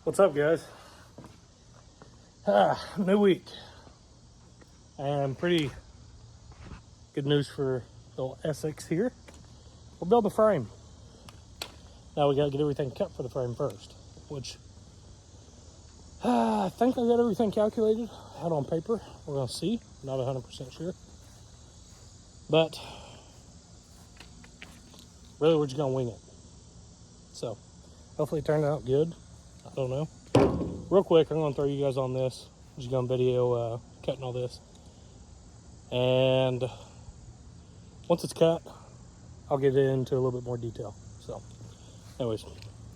What's up, guys? New week, and pretty good news for little Essex here. We'll build the frame. Now we gotta get everything cut for the frame first, which I think I got everything calculated out on paper. We're gonna see, not 100% sure, but really we're just gonna wing it. So hopefully it turned out good. I don't know. Real quick, I'm gonna throw you guys on this. I'm just gonna video cutting all this, and once it's cut, I'll get into a little bit more detail. So anyways,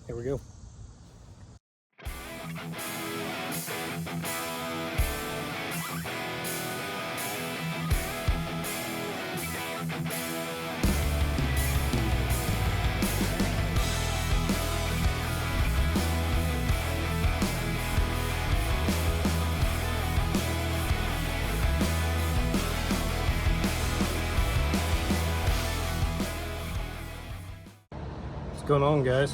here we go. What's going on, guys?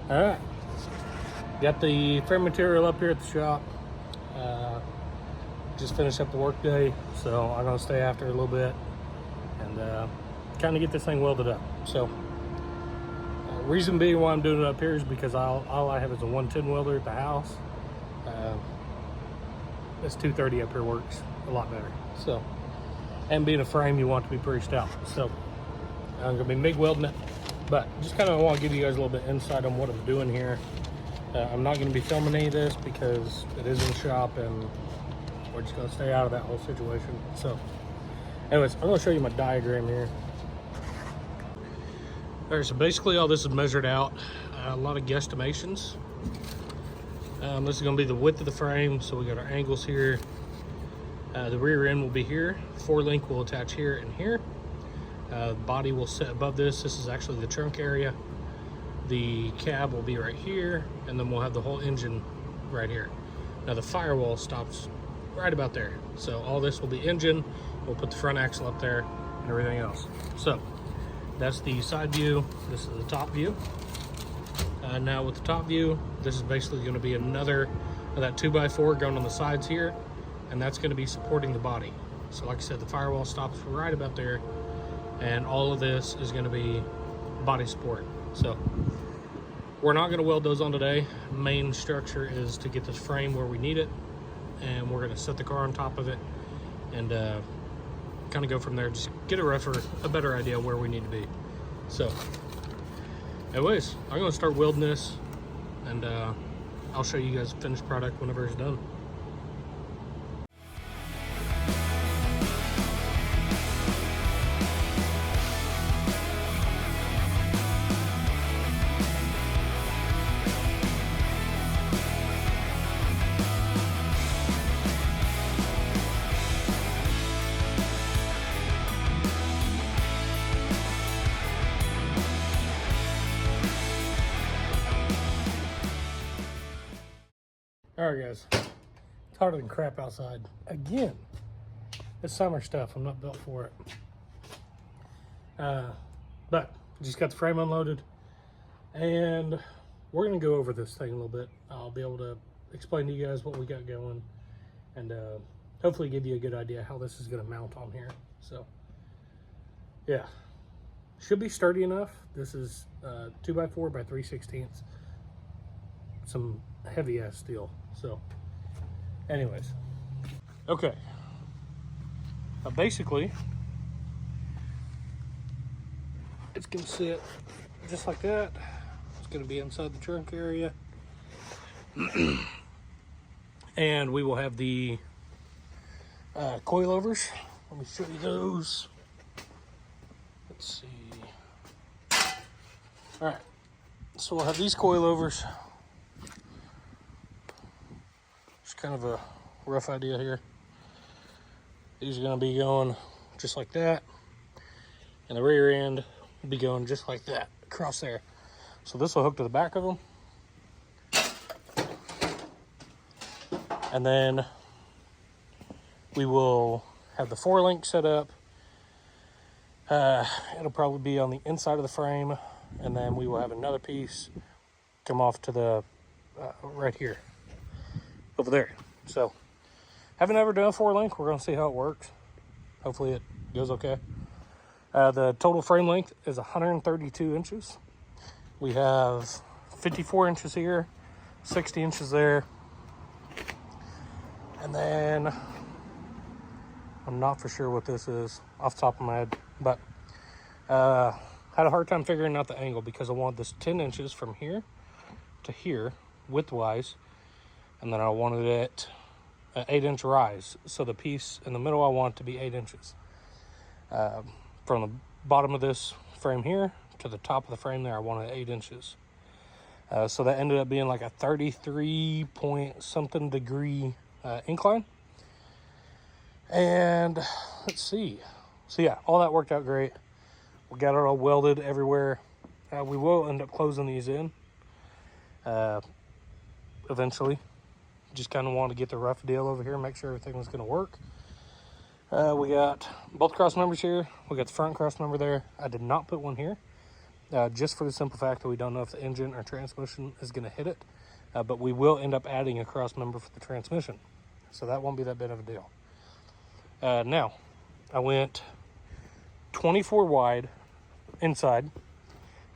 All right, got the frame material up here at the shop. Just finished up the work day, so I'm gonna stay after a little bit and kind of get this thing welded up. So reason being why I'm doing it up here is because all I have is a 110 welder at the house. This 230 up here works a lot better. So, and being a frame, you want it to be pretty stout. So I'm gonna be MIG welding it, but just kind of want to give you guys a little bit insight on what I'm doing here. I'm not going to be filming any of this because it is in the shop and we're just going to stay out of that whole situation. So anyways, I'm going to show you my diagram here. All right, so basically all this is measured out, a lot of guesstimations. This is going to be the width of the frame, so we got our angles here. The rear end will be here, 4-link will attach here and here. The body will sit above this. This is actually the trunk area. The cab will be right here, and then we'll have the whole engine right here. Now the firewall stops right about there. So all this will be engine. We'll put the front axle up there and everything else. So that's the side view. This is the top view. Now with the top view, this is basically going to be another of that 2x4 going on the sides here, and that's going to be supporting the body. So like I said, the firewall stops right about there, and all of this is going to be body support. So we're not going to weld those on today. Main structure is to get this frame where we need it, and we're going to set the car on top of it and kind of go from there. Just get a better idea where we need to be. So anyways, I'm going to start welding this, and I'll show you guys the finished product whenever it's done. All right, guys, it's harder than crap outside. Again, it's summer stuff. I'm not built for it. But just got the frame unloaded, and we're gonna go over this thing a little bit. I'll be able to explain to you guys what we got going, and hopefully give you a good idea how this is gonna mount on here. So yeah, should be sturdy enough. This is 2x4 by 3/16. Some heavy ass steel. So anyways, okay, basically it's gonna sit just like that. It's gonna be inside the trunk area, and we will have the coilovers. Let me show you those. Let's see. All right, so we'll have these coilovers. Kind of a rough idea here. These are going to be going just like that, and the rear end will be going just like that across there. So this will hook to the back of them, and then we will have the 4-link set up. It'll probably be on the inside of the frame, and then we will have another piece come off to the right here, over there. So, haven't ever done a 4-link. We're going to see how it works. Hopefully it goes okay. The total frame length is 132 inches. We have 54 inches here, 60 inches there. And then, I'm not for sure what this is off the top of my head, but had a hard time figuring out the angle because I want this 10 inches from here to here widthwise, and then I wanted it an 8-inch rise. So the piece in the middle I want to be 8 inches. From the bottom of this frame here to the top of the frame there, I wanted 8 inches. So that ended up being like a 33 point something degree incline. And let's see. So yeah, all that worked out great. We got it all welded everywhere. We will end up closing these in eventually. Just kind of wanted to get the rough deal over here, make sure everything was going to work. We got both cross members here. We got the front cross member there. I did not put one here, just for the simple fact that we don't know if the engine or transmission is going to hit it. But we will end up adding a cross member for the transmission, so that won't be that big of a deal. Now, I went 24 wide inside,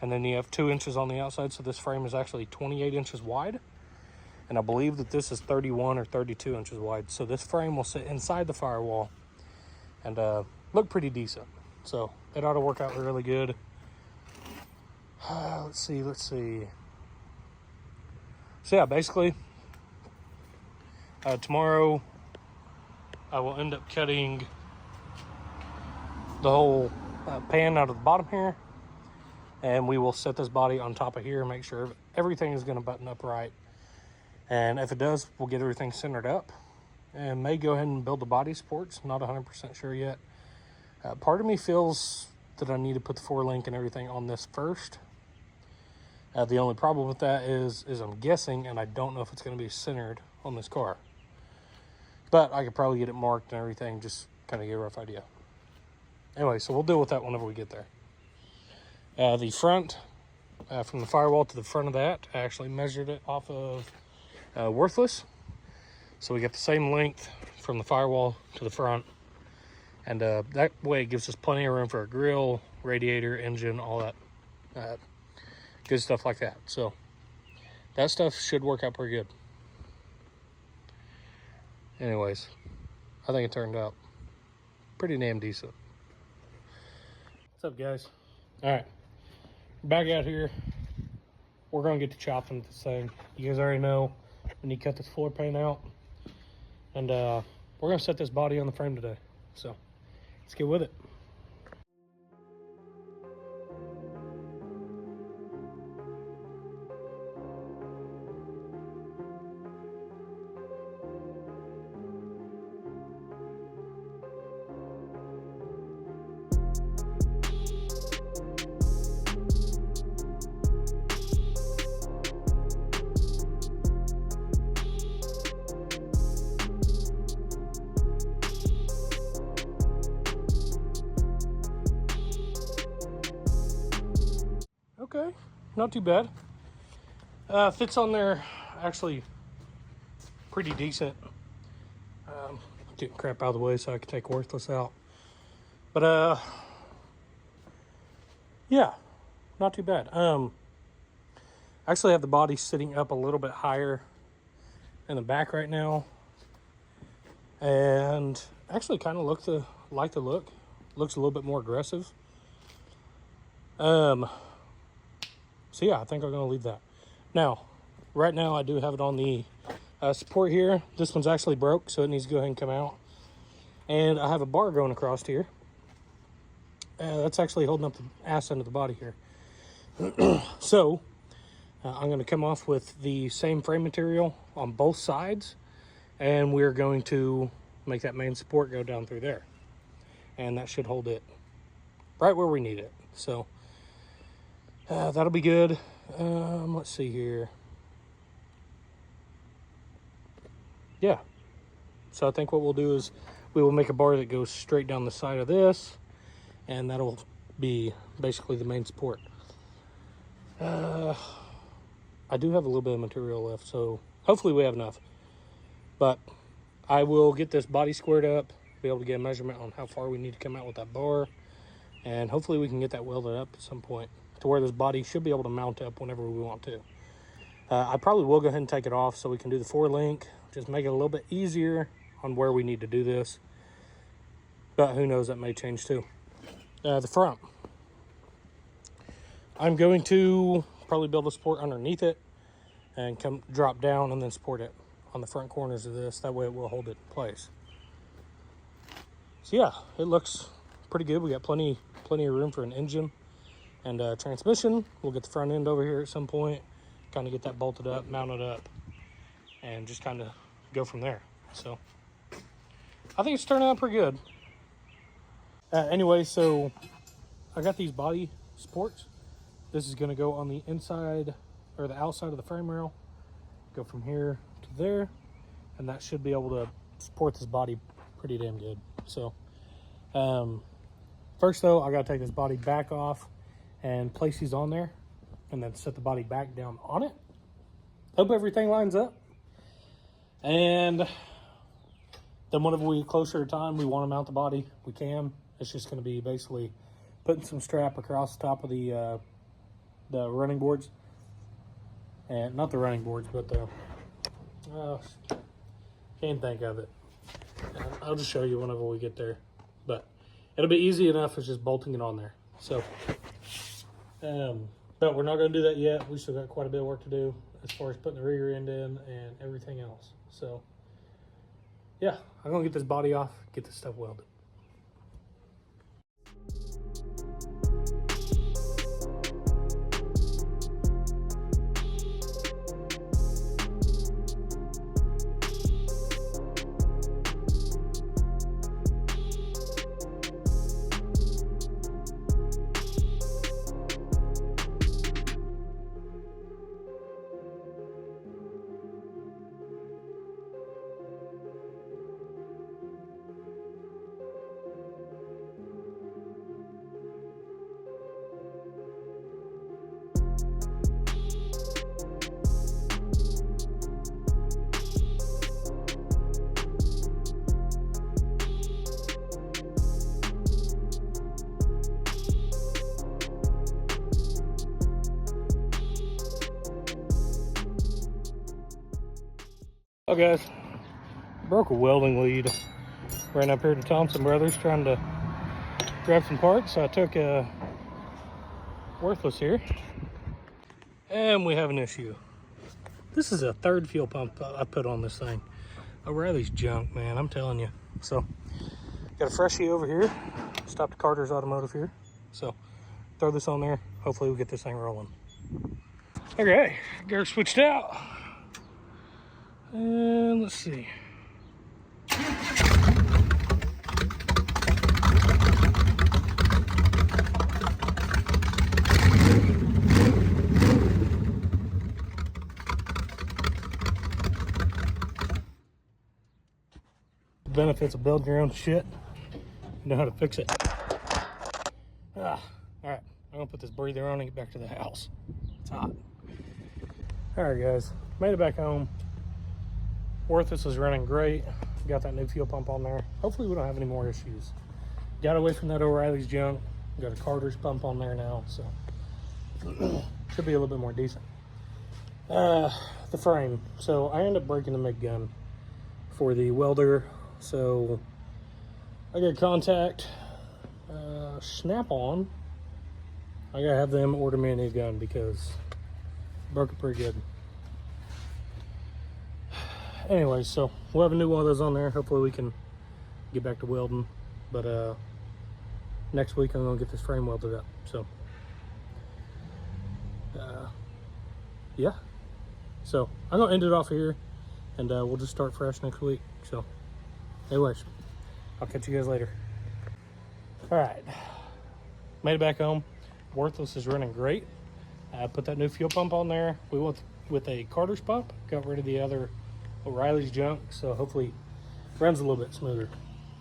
and then you have 2 inches on the outside, so this frame is actually 28 inches wide, and I believe that this is 31 or 32 inches wide. So this frame will sit inside the firewall and look pretty decent. So it ought to work out really good. Let's see. So yeah, basically, tomorrow I will end up cutting the whole pan out of the bottom here, and we will set this body on top of here and make sure everything is going to button up right. And if it does, we'll get everything centered up and may go ahead and build the body supports. Not 100% sure yet. Part of me feels that I need to put the 4-link and everything on this first. The only problem with that is I'm guessing, and I don't know if it's going to be centered on this car. But I could probably get it marked and everything, just kind of get a rough idea. Anyway, so we'll deal with that whenever we get there. The front, from the firewall to the front of that, I actually measured it off of Ruthless. So we got the same length from the firewall to the front. And that way it gives us plenty of room for a grill, radiator, engine, all that good stuff like that. So that stuff should work out pretty good. Anyways, I think it turned out pretty damn decent. What's up, guys? All right, back out here. We're gonna get to chopping this thing. You guys already know we need to cut this floor pan out, and we're gonna set this body on the frame today. So let's get with it. Okay, not too bad. Fits on there actually pretty decent. Getting crap out of the way so I can take Worthless out. But yeah, not too bad. Actually have the body sitting up a little bit higher in the back right now, and actually kind of like the look. Looks a little bit more aggressive. So yeah, I think I'm gonna leave that. Now, right now I do have it on the support here. This one's actually broke, so it needs to go ahead and come out. And I have a bar going across here. That's actually holding up the ass end of the body here. So I'm gonna come off with the same frame material on both sides, and we're going to make that main support go down through there. And that should hold it right where we need it. So that'll be good. Let's see here. Yeah. So I think what we'll do is we will make a bar that goes straight down the side of this, and that'll be basically the main support. I do have a little bit of material left, so hopefully we have enough. But I will get this body squared up, be able to get a measurement on how far we need to come out with that bar, and hopefully we can get that welded up at some point to where this body should be able to mount up whenever we want to. I probably will go ahead and take it off so we can do the 4-link, just make it a little bit easier on where we need to do this. But who knows, that may change too. The front. I'm going to probably build a support underneath it and come drop down and then support it on the front corners of this. That way it will hold it in place. So yeah, it looks pretty good. We got plenty of room for an engine and transmission. We'll get the front end over here at some point, kind of get that bolted up, mounted up, and just kind of go from there. So I think it's turning out pretty good. Anyway, so I got these body supports. This is going to go on the inside or the outside of the frame rail, go from here to there, and that should be able to support this body pretty damn good. So first though, I got to take this body back off and place these on there and then set the body back down on it. Hope everything lines up. And then whenever we get closer to time, we want to mount the body, we can. It's just going to be basically putting some strap across the top of the running boards. And not the running boards, but the, can't think of it. I'll just show you whenever we get there. But it'll be easy enough, it's just bolting it on there. So, but we're not going to do that yet. We still got quite a bit of work to do as far as putting the rear end in and everything else. So, yeah, I'm going to get this body off, get this stuff welded. Oh guys, broke a welding lead. Ran up here to Thompson Brothers trying to grab some parts. So I took a Ruthless here, and we have an issue. This is a third fuel pump I put on this thing. O'Reilly's junk, man, I'm telling you. So got a freshie over here. Stopped at Carter's Automotive here. So throw this on there. Hopefully we get this thing rolling. Okay, gear switched out. And let's see. The benefits of building your own shit. You know how to fix it. All right, I'm gonna put this breather on and get back to the house. It's hot. All right, guys, made it back home. Ruthless is running great. Got that new fuel pump on there. Hopefully we don't have any more issues. Got away from that O'Reilly's junk. Got a Carter's pump on there now, so should be a little bit more decent. The frame. So I ended up breaking the MIG gun for the welder. So I got to contact Snap-on. I gotta have them order me a new gun because I broke it pretty good. Anyway, so we'll have a new one of those on there. Hopefully we can get back to welding. But next week I'm gonna get this frame welded up. So yeah. So I'm gonna end it off here, and we'll just start fresh next week. So anyways, I'll catch you guys later. All right, made it back home. Ruthless is running great. I put that new fuel pump on there. We went with a Carter's pump, got rid of the other O'Reilly's junk, so hopefully it runs a little bit smoother.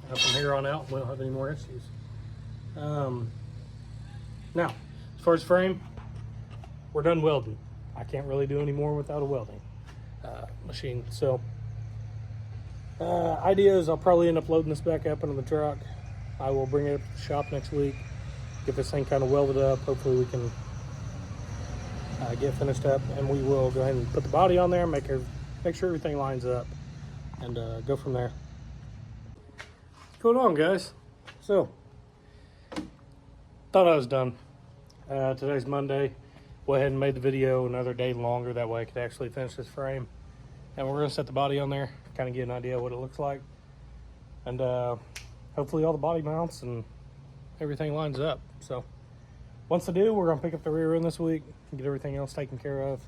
From here on out, we don't have any more issues. Now, as far as frame, we're done welding. I can't really do any more without a welding machine. So idea is I'll probably end up loading this back up into the truck. I will bring it up to the shop next week, get this thing kind of welded up. Hopefully we can get finished up, and we will go ahead and put the body on there, make sure everything lines up, and go from there. What's going on, guys? So, thought I was done. Today's Monday. Went ahead and made the video another day longer, that way I could actually finish this frame. And we're gonna set the body on there, kind of get an idea of what it looks like. And hopefully all the body mounts and everything lines up. So once I do, we're gonna pick up the rear end this week and get everything else taken care of,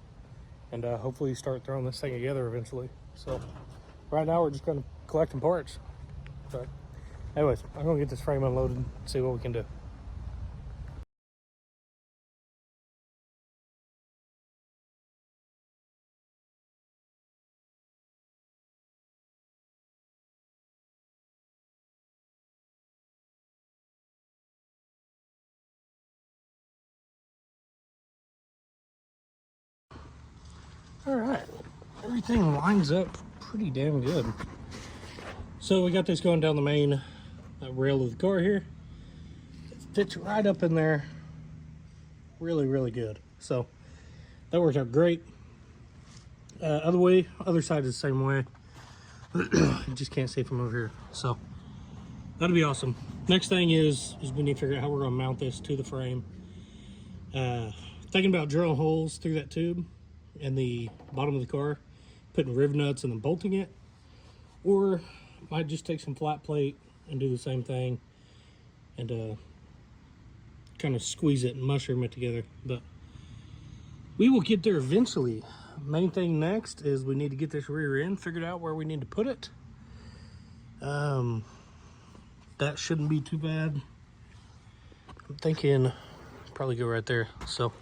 and hopefully start throwing this thing together eventually. So right now we're just gonna collect some parts. But anyways, I'm gonna get this frame unloaded and see what we can do. All right, everything lines up pretty damn good. So we got this going down the main rail of the car here. It fits right up in there, really good. So that worked out great. Other side is the same way. You just can't see from over here. So that'll be awesome. Next thing is we need to figure out how we're gonna mount this to the frame. Thinking about drilling holes through that tube in the bottom of the car, putting riv nuts and then bolting it, or might just take some flat plate and do the same thing and kind of squeeze it and mushroom it together. But we will get there eventually. Main thing next is we need to get this rear end figured out where we need to put it. That shouldn't be too bad. I'm thinking probably go right there. So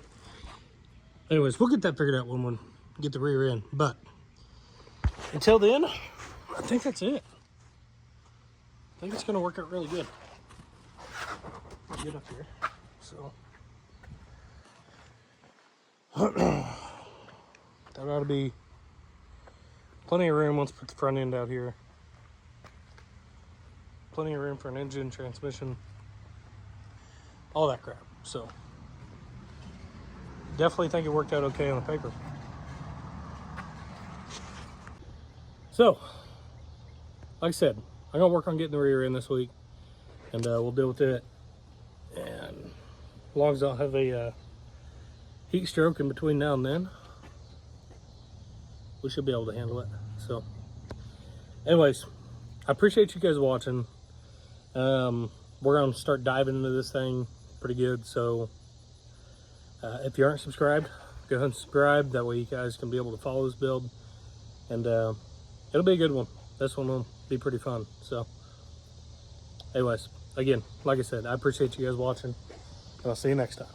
anyways, we'll get that figured out when we get the rear end. But until then, I think that's it. I think it's gonna work out really good. I'll get up here. So that ought to be plenty of room once we put the front end out here. Plenty of room for an engine, transmission, all that crap. So definitely think it worked out okay on the paper. So, like I said, I'm gonna work on getting the rear end this week, and we'll deal with it. And as long as I don't have a heat stroke in between now and then, we should be able to handle it. So, anyways, I appreciate you guys watching. We're gonna start diving into this thing pretty good. So, if you aren't subscribed, go ahead and subscribe. That way you guys can be able to follow this build, and it'll be a good one. This one will be pretty fun. So anyways, again, like I said, I appreciate you guys watching, and I'll see you next time.